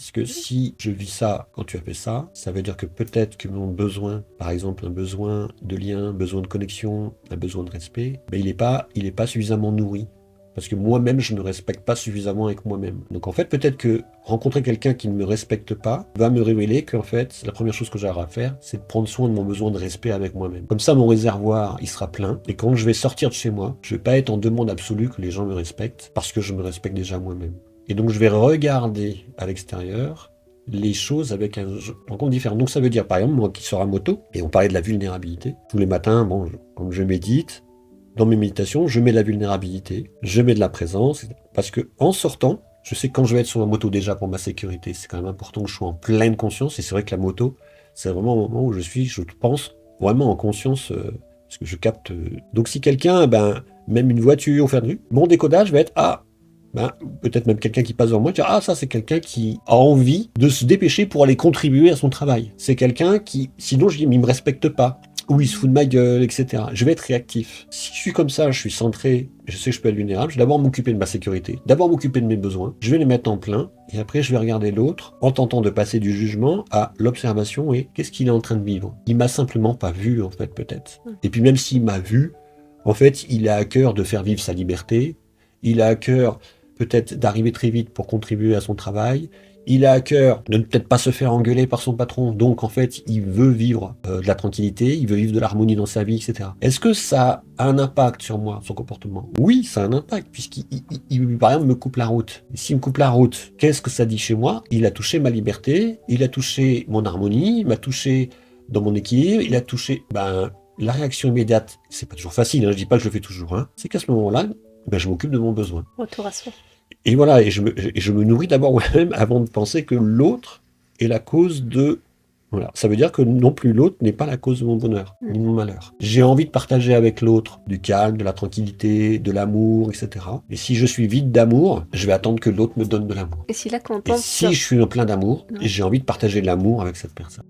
Parce que si je vis ça quand tu as fait ça, ça veut dire que peut-être que mon besoin, par exemple un besoin de lien, un besoin de connexion, un besoin de respect, ben il est pas suffisamment nourri. Parce que moi-même, je ne me respecte pas suffisamment avec moi-même. Donc en fait, peut-être que rencontrer quelqu'un qui ne me respecte pas va me révéler qu'en fait, la première chose que j'aurai à faire, c'est de prendre soin de mon besoin de respect avec moi-même. Comme ça, mon réservoir, il sera plein. Et quand je vais sortir de chez moi, je vais pas être en demande absolue que les gens me respectent, parce que je me respecte déjà moi-même. Et donc je vais regarder à l'extérieur les choses avec un rencontre différent. Donc ça veut dire, par exemple, moi qui sors à moto, et on parlait de la vulnérabilité, tous les matins, bon, quand je médite, dans mes méditations, je mets de la vulnérabilité, je mets de la présence, parce que en sortant, je sais que quand je vais être sur ma moto déjà pour ma sécurité, c'est quand même important que je sois en pleine conscience, et c'est vrai que la moto, c'est vraiment un moment où je pense vraiment en conscience, parce que je capte. Donc si quelqu'un, ben, même une voiture, faire de rue, mon décodage va être, ah, ben, peut-être même quelqu'un qui passe devant moi, dire, ah, ça c'est quelqu'un qui a envie de se dépêcher pour aller contribuer à son travail. C'est quelqu'un qui, sinon je dis, mais il me respecte pas. Ou il se fout de ma gueule, etc. Je vais être réactif. Si je suis comme ça, je suis centré, je sais que je peux être vulnérable, je vais d'abord m'occuper de ma sécurité, d'abord m'occuper de mes besoins, je vais les mettre en plein, et après je vais regarder l'autre en tentant de passer du jugement à l'observation et qu'est-ce qu'il est en train de vivre. Il m'a simplement pas vu, en fait, peut-être. Et puis même s'il m'a vu, en fait, il a à cœur de faire vivre sa liberté, il a à cœur peut-être d'arriver très vite pour contribuer à son travail, il a à cœur de ne peut-être pas se faire engueuler par son patron, donc en fait, il veut vivre de la tranquillité, il veut vivre de l'harmonie dans sa vie, etc. Est-ce que ça a un impact sur moi, son comportement? Oui, ça a un impact, puisqu'il, par exemple, me coupe la route. Et s'il me coupe la route, qu'est-ce que ça dit chez moi? Il a touché ma liberté, il a touché mon harmonie, il m'a touché dans mon équilibre, il a touché... Ben, la réaction immédiate, c'est pas toujours facile, hein, je dis pas que je le fais toujours, hein, c'est qu'à ce moment-là, ben, je m'occupe de mon besoin. Retour à soi. Et voilà, et je me nourris d'abord moi-même avant de penser que l'autre est la cause de... Voilà, ça veut dire que non plus l'autre n'est pas la cause de mon bonheur, ni de mon malheur. J'ai envie de partager avec l'autre du calme, de la tranquillité, de l'amour, etc. Et si je suis vide d'amour, je vais attendre que l'autre me donne de l'amour. Et si là, quand on Et tombe si sur... je suis en plein d'amour, Ouais. j'ai envie de partager l'amour avec cette personne.